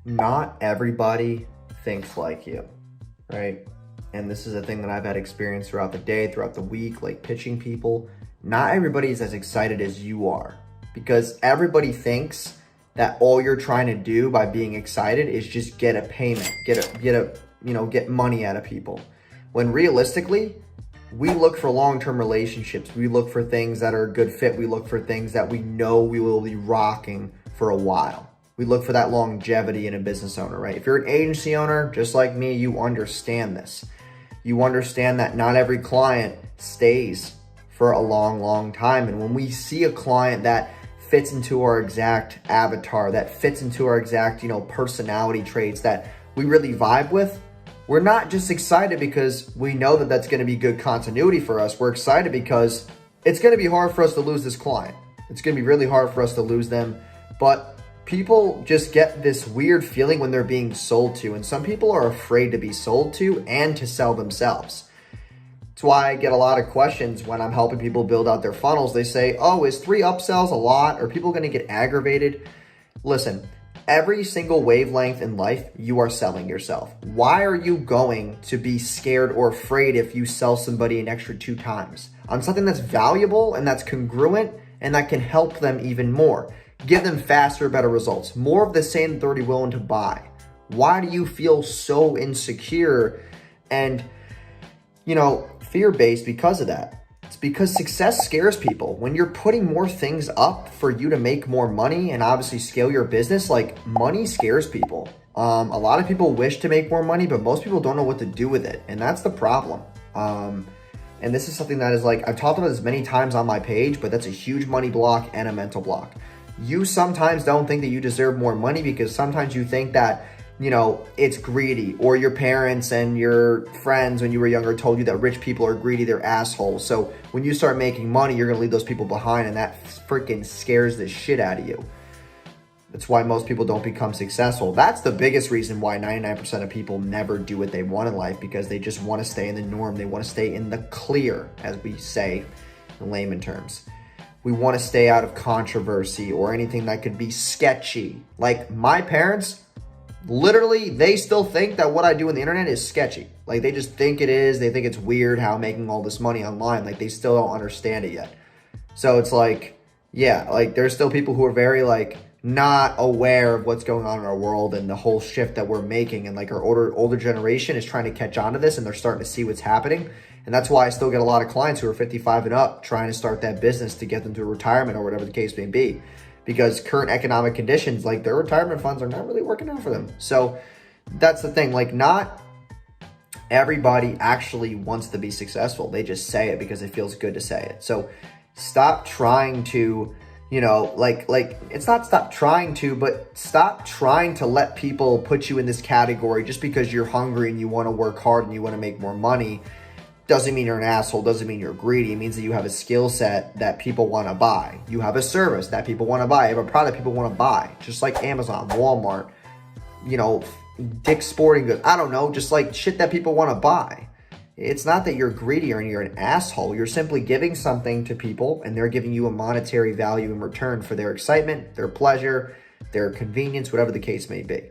Not everybody thinks like you, right? And this is a thing that I've had experience throughout the day, throughout the week, like pitching people. Not everybody is as excited as you are, because everybody thinks that all you're trying to do by being excited is just get a payment, get money out of people. When realistically, we look for long-term relationships. We look for things that are a good fit. We look for things that we know we will be rocking for a while. We look for that longevity in a business owner, right? If you're an agency owner, just like me, you understand this. You understand that not every client stays for a long, long time. And when we see a client that fits into our exact avatar, that fits into our exact, personality traits that we really vibe with, we're not just excited because we know that that's going to be good continuity for us. We're excited because it's going to be hard for us to lose this client. It's going to be really hard for us to lose them. But people just get this weird feeling when they're being sold to, and some people are afraid to be sold to and to sell themselves. That's why I get a lot of questions when I'm helping people build out their funnels. They say, oh, is 3 upsells a lot? Are people going to get aggravated? Listen, every single wavelength in life, you are selling yourself. Why are you going to be scared or afraid if you sell somebody an extra 2 times on something that's valuable and that's congruent and that can help them even more? Give them faster, better results. More of the same they're already willing to buy. Why do you feel so insecure and, fear-based because of that? It's because success scares people. When you're putting more things up for you to make more money and obviously scale your business, like money scares people. A lot of people wish to make more money, but most people don't know what to do with it. And that's the problem. And this is something that is I've talked about this many times on my page, but that's a huge money block and a mental block. You sometimes don't think that you deserve more money because sometimes you think that, it's greedy, or your parents and your friends when you were younger told you that rich people are greedy, they're assholes. So when you start making money, you're going to leave those people behind, and that freaking scares the shit out of you. That's why most people don't become successful. That's the biggest reason why 99% of people never do what they want in life, because they just want to stay in the norm. They want to stay in the clear, as we say in layman terms. We want to stay out of controversy or anything that could be sketchy. Like my parents, literally, they still think that what I do on the internet is sketchy. Like they just think it is. They think it's weird how I'm making all this money online. Like they still don't understand it yet. So it's there's still people who are very not aware of what's going on in our world and the whole shift that we're making. And our older generation is trying to catch on to this, and they're starting to see what's happening. And that's why I still get a lot of clients who are 55 and up trying to start that business to get them to retirement or whatever the case may be. Because current economic conditions, their retirement funds are not really working out for them. So that's the thing. Not everybody actually wants to be successful. They just say it because it feels good to say it. So stop trying to, it's not stop trying to, but stop trying to let people put you in this category just because you're hungry and you want to work hard and you want to make more money. Doesn't mean you're an asshole, doesn't mean you're greedy. It means that you have a skill set that people want to buy. You have a service that people want to buy. You have a product people want to buy. Just like Amazon, Walmart, Dick's Sporting Goods. I don't know, just shit that people want to buy. It's not that you're greedy or you're an asshole. You're simply giving something to people and they're giving you a monetary value in return for their excitement, their pleasure, their convenience, whatever the case may be.